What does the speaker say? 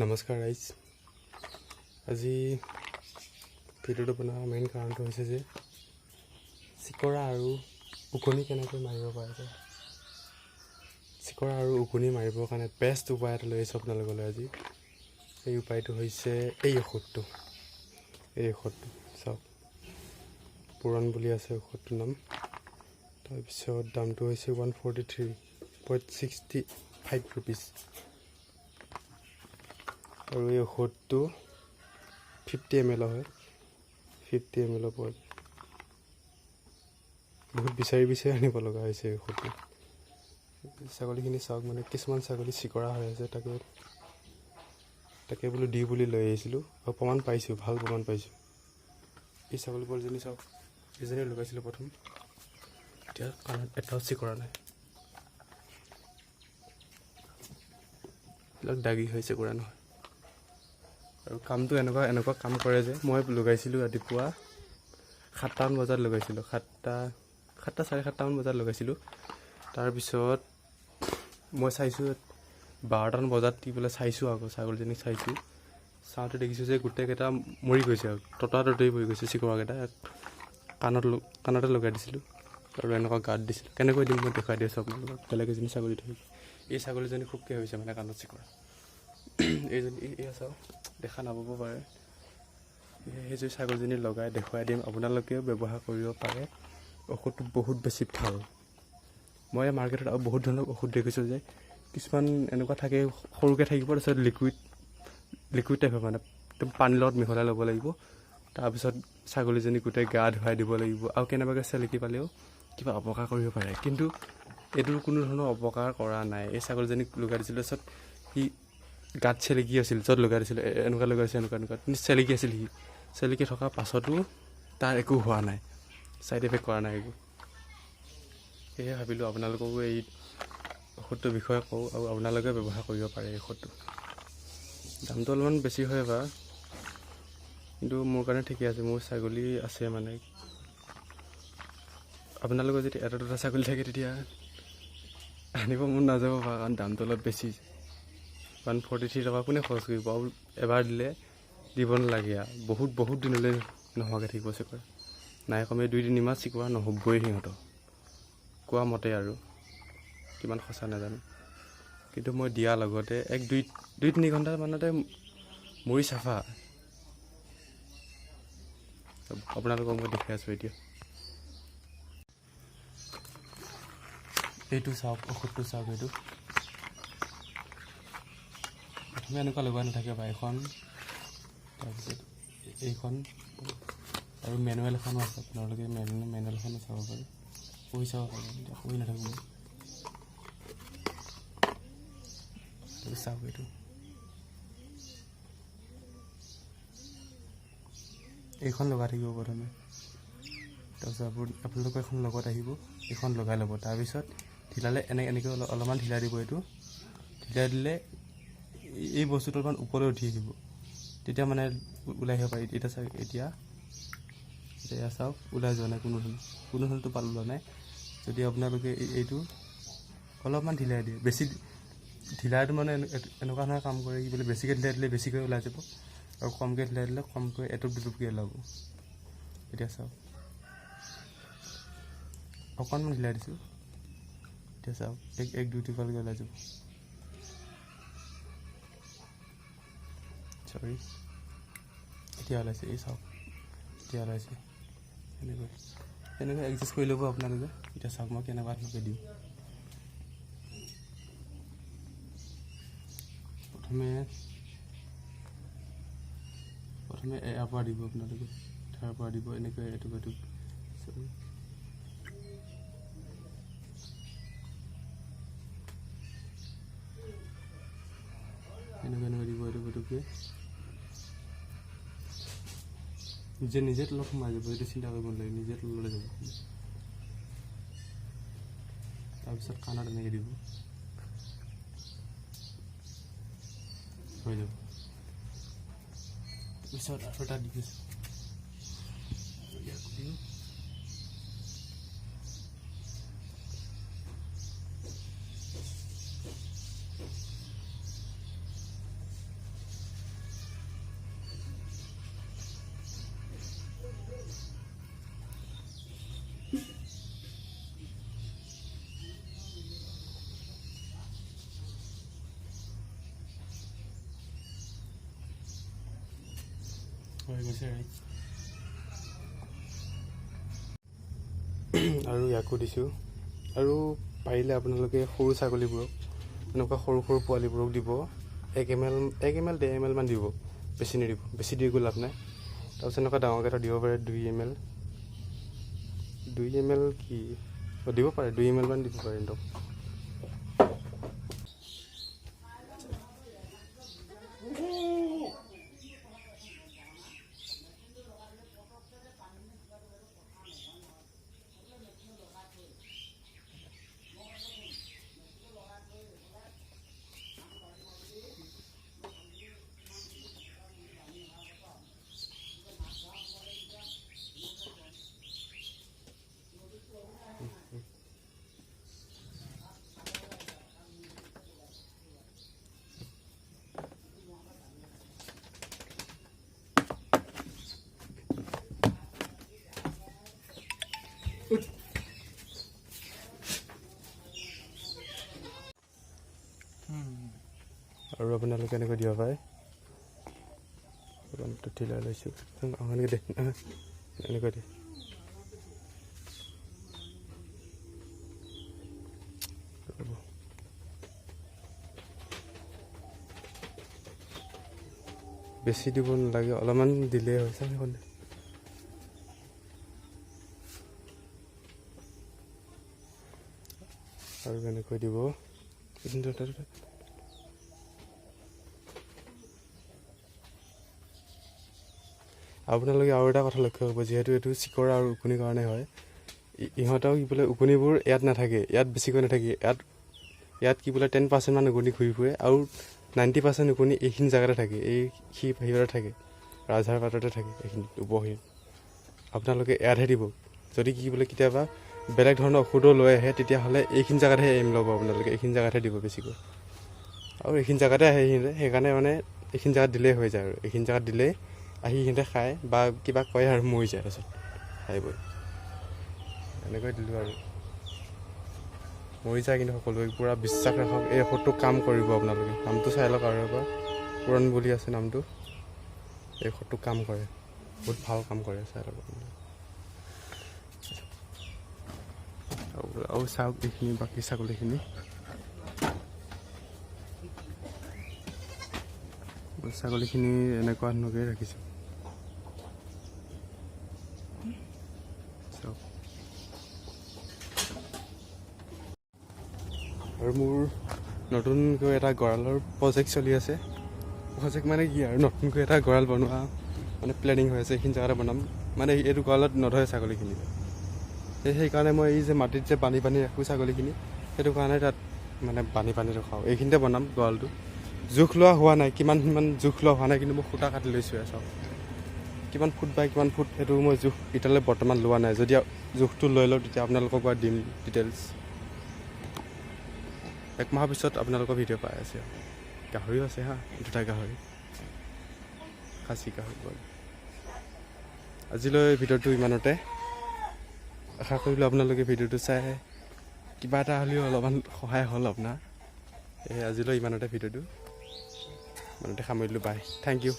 নমস্কাৰ ৰাইজ। আজি ভিডিঅ'টো বনোৱাৰ মেইন কাৰণটো হৈছে যে চিকৰা আৰু উকণি কেনেকৈ মাৰিব পৰা যায়। চিকৰা আৰু উকণি মাৰিবৰ কাৰণে বেষ্ট উপায় এটা লৈ আহিছোঁ আপোনালোকলৈ আজি। এই উপায়টো হৈছে এই ঔষধটো চাওক, পুৰণ বুলি আছে ঔষধটোৰ নাম। তাৰপিছত দামটো হৈছে 143.65 ৰুপিজ। আৰু এই ঔষধটো 50 ml হয়। 50 ml ওপৰত বহুত বিচাৰি আনিব লগা হৈছে এই ঔষধটো। ছাগলীখিনি চাওক, মানে কিছুমান ছাগলী চিকৰা হৈ আছে, তাকে বোলো দি বুলি লৈ আহিছিলোঁ আৰু প্ৰমাণ পাইছোঁ, ভাল প্ৰমাণ পাইছোঁ। এই ছাগলী পোৱালিজনী চাওক, এইজনী লগাইছিলোঁ প্ৰথম, এতিয়া কাণত এটাও চিকৰা নাই, এইবিলাক দাগি হৈছে চিকৰা নহয়। আৰু কামটো এনেকুৱা কাম কৰে যে মই লগাইছিলোঁ ৰাতিপুৱা 7টামান বজাত লগাইছিলোঁ, 7টা 7:30মান বজাত লগাইছিলোঁ। তাৰপিছত মই চাইছোঁ 12টামান বজাত দি পেলাই চাইছোঁ, আকৌ ছাগলীজনীক চাওঁতে দেখিছোঁ যে গোটেইকেইটা মৰি গৈছে আৰু ততাততেই পৰি গৈছে। চিকৰাকেইটা কাণতে লগাই দিছিলোঁ আৰু এনেকুৱা গাত দিছিলোঁ। কেনেকৈ দিম মই দেখুৱাই দি আছোঁ আপোনালোকক। বেলেগ এজনী ছাগলী থৈ, এই ছাগলীজনী খুবকৈ হৈছে মানে কাণত চিকৰা। এইজনী এয়া চাওক, দেখা নাপাব পাৰে। সেইযোৰ ছাগলীজনী লগাই দেখুৱাই দিম, আপোনালোকেও ব্যৱহাৰ কৰিব পাৰে। ঔষধটো বহুত বেছি ভাল। মই মাৰ্কেটত আৰু বহুত ধৰণৰ ঔষধ দেখিছোঁ যে কিছুমান এনেকুৱা থাকে, সৰুকৈ থাকিব, তাৰপিছত লিকুইড টাইপৰ, মানে একদম পানীৰ লগত মিহলাই ল'ব লাগিব। তাৰপিছত ছাগলীজনী গোটেই গা ধুৱাই দিব লাগিব, আৰু কেনেবাকৈ চেলেকি পালেও কিবা অপকাৰ কৰিব পাৰে। কিন্তু এইটোৰ কোনো ধৰণৰ অপকাৰ কৰা নাই। এই ছাগলীজনীক লগাই দিছিলোঁ, তাৰপিছত সি গাত চেলেকি আছিল, য'ত লগাই দিছিলোঁ এনেকুৱা লগাইছে, এনেকুৱা কিন্তু চেলেকি আছিল। সি চেলেকি থকাৰ পাছতো তাৰ একো হোৱা নাই, ছাইড এফেক্ট কৰা নাই একো। সেয়ে ভাবিলোঁ আপোনালোককো এই ঔষধটোৰ বিষয়ে কওঁ, আৰু আপোনালোকে ব্যৱহাৰ কৰিব পাৰে এই ঔষধটো। দামটো অলপমান বেছি হয় বা, কিন্তু মোৰ কাৰণে ঠিকে আছে। মোৰ ছাগলী আছে মানে। আপোনালোকৰ যদি এটা দুটা ছাগলী থাকে তেতিয়া আনিব মন নাযাব পাৰে, কাৰণ দামটো অলপ বেছি। 143 টকা কোনে খৰচ কৰিব, আৰু এবাৰ দিলে দিব নালাগে আৰু বহুত দিনলৈ নোহোৱাকৈ থাকিব চিকৰা। নাই কমে 2-3 মাহ চিকৰা নহ'বই সিহঁতৰ, কোৱা মতে আৰু, কিমান সঁচা নাজানো। কিন্তু মই দিয়াৰ লগতে 2-3 ঘণ্টামানতে মৰি চাফা। আপোনালোকক মই দেখাই আছোঁ এতিয়া। এইটো চাওক, ঔষধটো চাওক। এইটো প্ৰথমে এনেকুৱা লগোৱা নাথাকে বা এখন, তাৰপিছত এইখন, আৰু মেনুৱেল এখনো আছে। আপোনালোকে মেনুৱেলখনো চাব পাৰে, পঢ়ি চাব পাৰে। এতিয়া পঢ়ি নাথাকোঁ মই। চাওক, এইটো এইখন লগাই থাকিব প্ৰথমে, তাৰপিছত আপোনালোকৰ এখন লগত আহিব, এইখন লগাই ল'ব। তাৰপিছত ঢিলালে এনেকৈ অলপমান ঢিলাই দিব। এইটো ঢিলাই দিলে এই বস্তুটো অলপমান ওপৰলৈ উঠি আহিব, তেতিয়া মানে ওলাই আহিব পাৰি। এতিয়া চাওক, এতিয়া চাওক, ওলাই যোৱা নাই, কোনো ধৰণটো পাল ওলোৱা নাই। যদি আপোনালোকে এইটো অলপমান ঢিলাই দিয়ে, বেছি ঢিলাইটো মানে এনেকুৱা ধৰণৰ কাম কৰে কি বোলে, বেছিকৈ ঢিলাই দিলে বেছিকৈ ওলাই যাব, আৰু কমকৈ ঢিলাই দিলে কমকৈ এটুপ-দুটুপকৈ ওলাব। এতিয়া চাওক, অকণমান ঢিলাই দিছোঁ, এতিয়া চাওক, 1-2 টোপালকৈ ওলাই যাব। চৰি, এতিয়া ওলাইছে, এই চাওক, এতিয়া ওলাইছে। এনেকৈ এডজাষ্ট কৰি ল'ব আপোনালোকে। এতিয়া চাওক, মই কেনেকুৱা ধৰণকৈ দিওঁ। প্ৰথমে এয়াৰ পৰা দিব, আপোনালোকে তাৰ পৰা দিব, এনেকৈ এটুপ এনেকৈ দিব, এটুপকৈ নিজে তলত সোমাই যাব। এইটো চিন্তা কৰিব নালাগে, নিজে তললৈ যাব। তাৰপিছত কাণত এনেকৈ দিব, হৈ যাব। তাৰপিছত আৰু এটা দি দিছোঁ, হৈ গৈছে আৰু ইয়াকো দিছোঁ। আৰু পাৰিলে আপোনালোকে সৰু ছাগলীবোৰক এনেকুৱা সৰু সৰু পোৱালীবোৰক দিব 1 ml 1 ml 1.5 ml মান দিব, বেছি নিদিব, বেছি দি একো লাভ নাই। তাৰপিছত এনেকুৱা ডাঙৰকেইটা দিব পাৰে 2 ml 2 ml কি দিব পাৰে, 2 ml মান দিব পাৰে একদম। আৰু আপোনালোকে এনেকৈ দিব পাৰে। ঠিলা লৈছোঁ এনেকৈ দে, এনেকৈ দে। বেছি দিব নালাগে, অলপমান দিলেই হয়। চাওঁ আৰু এনেকৈ দিব। আপোনালোকে আৰু এটা কথা লক্ষ্য কৰিব, যিহেতু এইটো চিকৰা আৰু উকনিৰ কাৰণে হয়, ইহঁতক কি বোলে উকনিবোৰ ইয়াত নাথাকে, ইয়াত বেছিকৈ নাথাকে। ইয়াত কি বোলে 10% মান উকনি ঘূৰি ফুৰে আৰু 90% উকনি এইখিনি জেগাতে থাকে, এই সিহঁতে থাকে, ৰাজহাড় পাততে থাকে, এইখিনিত ওপৰখিনিত। আপোনালোকে ইয়াতহে দিব। যদি কি বোলে কেতিয়াবা বেলেগ ধৰণৰ ঔষধো লৈ আহে, তেতিয়াহ'লে এইখিনি জেগাতহে এম ল'ব আপোনালোকে, এইখিনি জেগাতহে দিব বেছিকৈ। আৰু এইখিনি জেগাতে আহে সিহঁতে, সেইকাৰণে মানে এইখিনি জেগাত দিলেই হৈ যায়। আৰু এইখিনি জেগাত দিলেই আহি সিহঁতে খায় বা কিবা কয় আৰু মৰি যায়। তাৰপিছত খাই বৈ এনেকৈ দিলোঁ আৰু মৰি যায়। কিন্তু সকলোৱে পূৰা বিশ্বাস ৰাখক, এই ঔষধটো কাম কৰিব। আপোনালোকে নামটো চাই লওক আৰু এবাৰ, পুৰণ বুলি আছে নামটো। এই ঔষধটো কাম কৰে, বহুত ভাল কাম কৰে, চাই লওক আপোনালোকে। আৰু চাওক এইখিনি বাকী ছাগলীখিনি, ছাগলীখিনি এনেকুৱা ধৰণকৈ ৰাখিছোঁ। আৰু মোৰ নতুনকৈ এটা গঁৰালৰ প্ৰজেক্ট চলি আছে। প্ৰজেক্ট মানে কি আৰু, নতুনকৈ এটা গঁৰাল বনোৱা মানে প্লেনিং হৈ আছে। এইখিনি জেগাতে বনাম, মানে এইটো গঁৰালত নধৰে ছাগলীখিনি। সেইকাৰণে মই এই যে মাটিত যে বান্ধি ৰাখোঁ ছাগলীখিনি, সেইটো কাৰণে তাত মানে বান্ধি ৰখাওঁ। এইখিনিতে বনাম গঁৰালটো। জোখ লোৱা হোৱা নাই, কিমান জোখ লোৱা হোৱা নাই, কিন্তু মই সূতা কাটি লৈছোঁ। চাওক কিমান ফুট বাই কিমান ফুট, সেইটো মই জোখ এতিয়ালৈ বৰ্তমান লোৱা নাই। যদি জোখটো লৈ লওঁ তেতিয়া আপোনালোকক বাৰু দিম ডিটেইলছ। 1 মাহৰ পিছত আপোনালোকৰ ভিডিঅ' পাই আছে। গাহৰিও আছে হা, 2টা গাহৰি, খাচী গাহৰি বাৰু। আজিলৈ ভিডিঅ'টো ইমানতে। আশা কৰিলোঁ আপোনালোকে ভিডিঅ'টো চাই কিবা এটা হ'লেও অলপমান সহায় হ'ল আপোনাৰ। আজিলৈ ইমানতে ভিডিঅ'টো ইমানতে সামৰিলোঁ। বাই, থেংক ইউ।